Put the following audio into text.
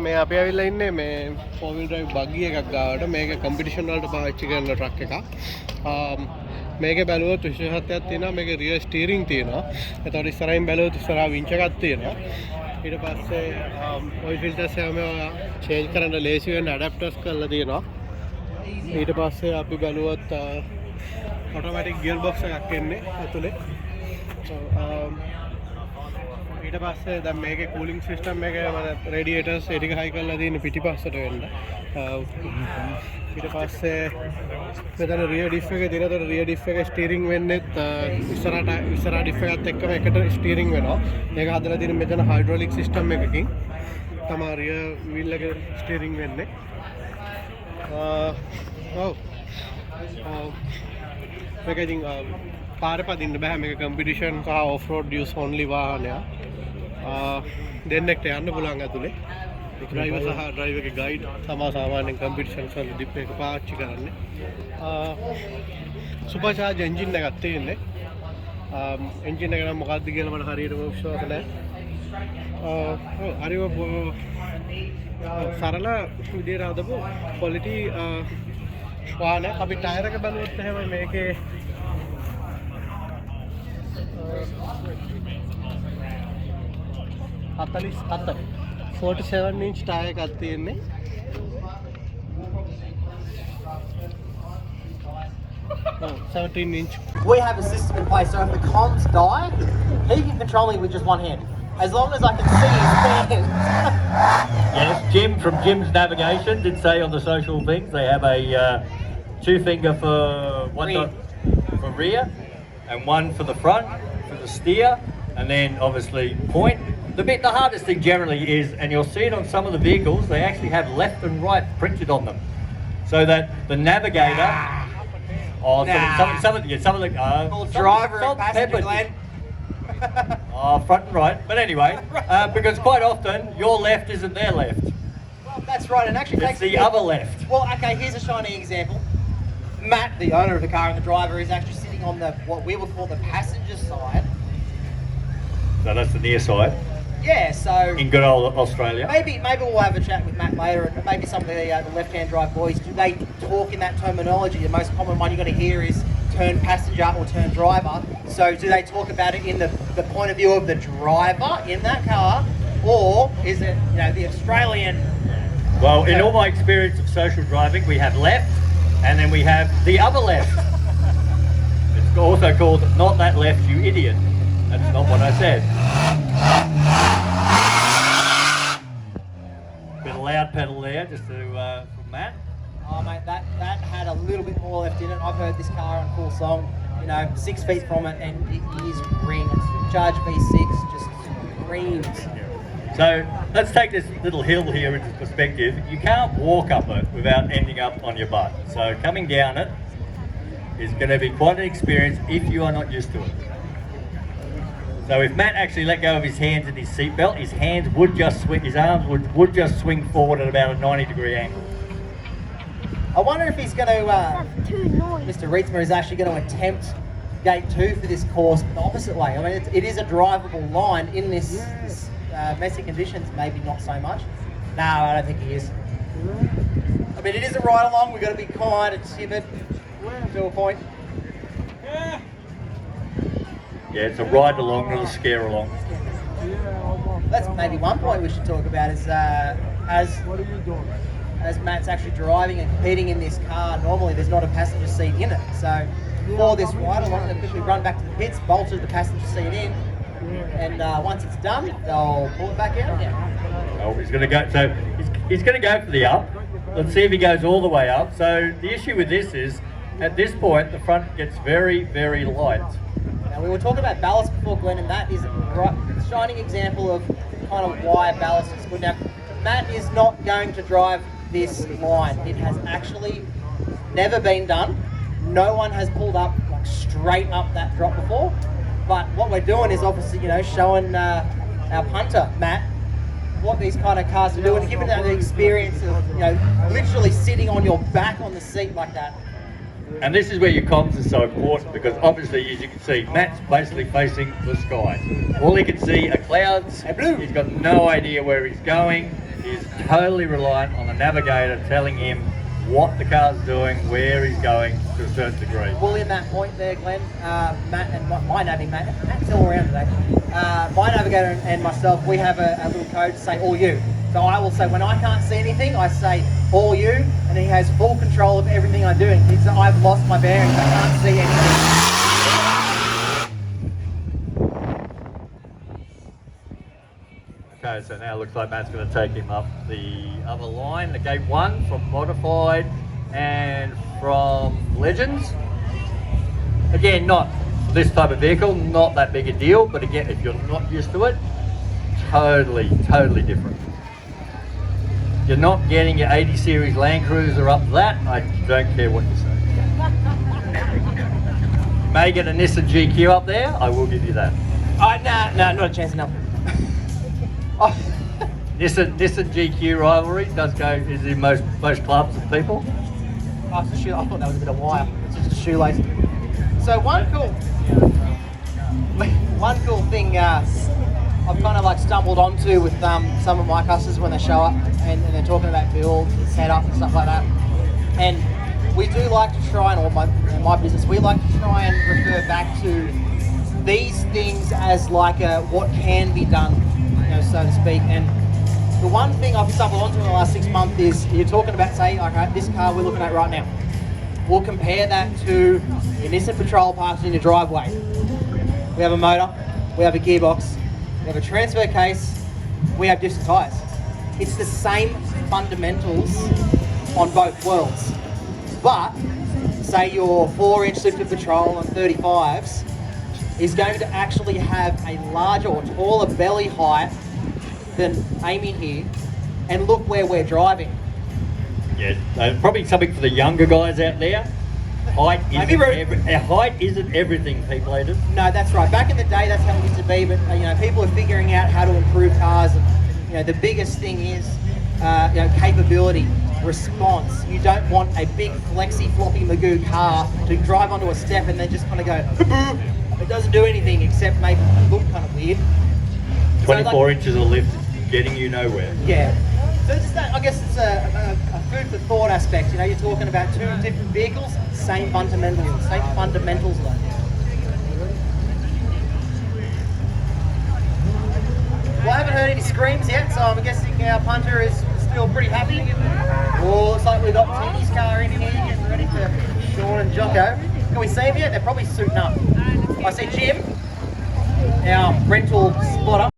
මේ අපි ඇවිල්ලා ඉන්නේ මේ 4 wheel drive buggy එකක් ගාවට. මේක කම්පිටිෂන් වලට පාවිච්චි කරන ට්‍රක් එකක්. මේකේ බැලුවොත් විශේෂත්වයක් තියෙනවා. මේකේ රියර් ස්ටියරින් තියෙනවා. එතකොට ඉස්සරහින් බැලුවොත් ඉස්සරහා වින්ච් එකක් තියෙනවා. ඊට පස්සේ ඔයිල් ෆිල්ටර්ස් හැම චේන්ජ් කරන්න ලේසි වෙන ඇඩැප්ටර්ස් කරලා තියෙනවා. ඊට පස්සේ අපි බැලුවොත් ඔටෝමැටික් ගියර් බොක්ස් එකක් එන්නේ ඇතුලේ. ඊට පස්සේ දැන් මේකේ කූලින් සිස්ටම් එකේ රේඩියේටර්ස් ඒ ටික හයි කරලා තියෙන පිටිපස්සට වෙන්න. ඊට පස්සේ මෙතන රියර් ඩිෆ් එකේ තියෙනතර රියර් ඩිෆ් එකේ ස්ටියරින් වෙන්නේත් ඉස්සරහා ඩිෆ් එකත් එක්කම එකට ස්ටියරින් වෙනවා. මේක හදලා තියෙන මෙතන හයිඩ්‍රොලික් සිස්ටම් එකකින් තමයි රියර් වීල් එකේ ස්ටියරින් වෙන්නේ. මේක ඉතින් පාරේ පදින්න බෑ. මේක කම්පිටිෂන් සහ ඔෆ් රෝඩ් යූස් ඔන්ලි වාහනයක්. දෙන්නෙක්ට යන්න පුළුවන් ඇතුලේ. ඩ්‍රයිවර් සහ ඩ්‍රයිවර්ගේ ගයිඩ් තමයි සාමාන්‍යයෙන් කම්පිටිෂන්ස් වල ඩිප් එක පාවිච්චි කරන්නේ. සුපර් චාර්ජ් එන්ජින් එකක් තියෙන්නේ. එන්ජින් එක නම් මොකක්ද කියලා මට හරියටම විශ්වාස නැහැ. හරිම සරල විදියට හදපු ක්වොලිටි වාහනයක්. අපි ටයර් එක බලුවොත් එහෙම මේකේ 47 inch tyre එකක් තියෙන්නේ. 17 inch. We have a system in place, so if the comms die, he can control me with just one hand. As long as I can see his hand. Yes, Jim from Jim's Navigation did say on the social things they have a 2-finger for rear. For rear, and one for the front for the steer, and then obviously point. The hardest thing generally is, and you'll see it on some of the vehicles, they actually have left and right printed on them, so that the navigator, some of the driver and passenger Glenn. Front and right. But anyway, because quite often your left isn't their left. Well, that's right, and actually it's the other left. Well, okay, here's a shining example. Matt, the owner of the car and the driver, is actually sitting on the what we would call the passenger side. So that's the near side. Yeah, so in good old Australia. Maybe we'll have a chat with Matt later, and maybe some of the left-hand drive boys, do they talk in that terminology? The most common one you're going to hear is turn passenger or turn driver. So do they talk about it in the point of view of the driver in that car, or is it the Australian? Well, in all my experience of social driving, we have left, and then we have the other left. It's also called not that left, you idiot. That's not what I said. Bit of loud pedal there, just to from Matt. Oh mate, that had a little bit more left in it. I've heard this car on full song, 6 feet from it, and it is ringing. Charge V6 just screams. So let's take this little hill here into perspective. You can't walk up it without ending up on your butt. So coming down it is going to be quite an experience if you are not used to it. So if Matt actually let go of his hands in his seatbelt, his hands would just swing, his arms would just swing forward at about a 90-degree angle. I wonder if he's going to, Mr. Rietzmer is actually going to attempt gate 2 for this course the opposite way. I mean, it is a drivable line in this messy conditions, maybe not so much. No, I don't think he is. I mean, it is a ride along, we've got to be kind and timid to a point. Yeah, it's a ride along, not a scare along. That's maybe one point we should talk about is as Matt's actually driving and competing in this car, normally there's not a passenger seat in it. So for this ride along, they'll quickly run back to the pits, bolted the passenger seat in, and once it's done, they'll pull it back out again. Oh, he's going to go. So he's going to go for the up. Let's see if he goes all the way up. So the issue with this is, at this point, the front gets very, very light. Now, we were talking about ballast before, Glenn, and that is a shining example of kind of why ballast is good. Now, Matt is not going to drive this line. It has actually never been done. No one has pulled up like straight up that drop before. But what we're doing is obviously, showing our punter, Matt, what these kind of cars are doing, and giving them the experience of, literally sitting on your back on the seat like that. And this is where your comms is so important, because obviously, as you can see, Matt's basically facing the sky. All he can see are clouds. Blue. He's got no idea where he's going. is totally reliant on the navigator telling him what the car's doing, where he's going to a certain degree. Well, in that point there, Glenn, Matt and my navigator, Matt's all around today. My navigator and myself, we have a little code to say all you. So I will say when I can't see anything, I say all you, and he has full control of everything I do. And he says, I've lost my bearings, I can't see anything. Okay, so now it looks like Matt's going to take him up the other line, the gate 1 from Modified and from Legends. Again, not this type of vehicle, not that big a deal, but again, if you're not used to it, totally different. You're not getting your 80 series Land Cruiser up that, I don't care what you say. You may get a Nissan GQ up there, I will give you that. No, not a chance enough. Oh. Nissan GQ rivalry is in most clubs and people. Oh, it's a shoe. I thought that was a bit of wire. It's just a shoelace. So one cool thing I've kind of like stumbled onto with some of my customers when they show up and they're talking about builds and setup and stuff like that. And we do like to try, and my business, we like to try and refer back to these things as like what can be done, so to speak. And the one thing I've stumbled onto in the last 6 months is you're talking about, say, okay, this car we're looking at right now. We'll compare that to your Nissan Patrol parked in your driveway. We have a motor, we have a gearbox, we have a transfer case, we have disc tyres. It's the same fundamentals on both worlds. But, say your 4-inch lifted Patrol on 35s is going to actually have a larger or taller belly height than Amy here, and look where we're driving. Yeah, probably something for the younger guys out there. Height isn't everything, people eaters. No, that's right. Back in the day, that's how it used to be. But people are figuring out how to improve cars. And, the biggest thing is capability, response. You don't want a big flexy floppy Magoo car to drive onto a step and then just kind of go. It doesn't do anything except make it look kind of weird. 24 inches of lift, getting you nowhere. Yeah. So it's just that, I guess it's a food for thought aspect. You're talking about two different vehicles, same fundamentals though. Well, I haven't heard any screams yet, so I'm guessing our punter is still pretty happy. Oh, looks like we've got Teeny's car in here, getting ready for Sean and Jocko. Can we see them yet? They're probably suiting up. I see Jim, our rental spotter.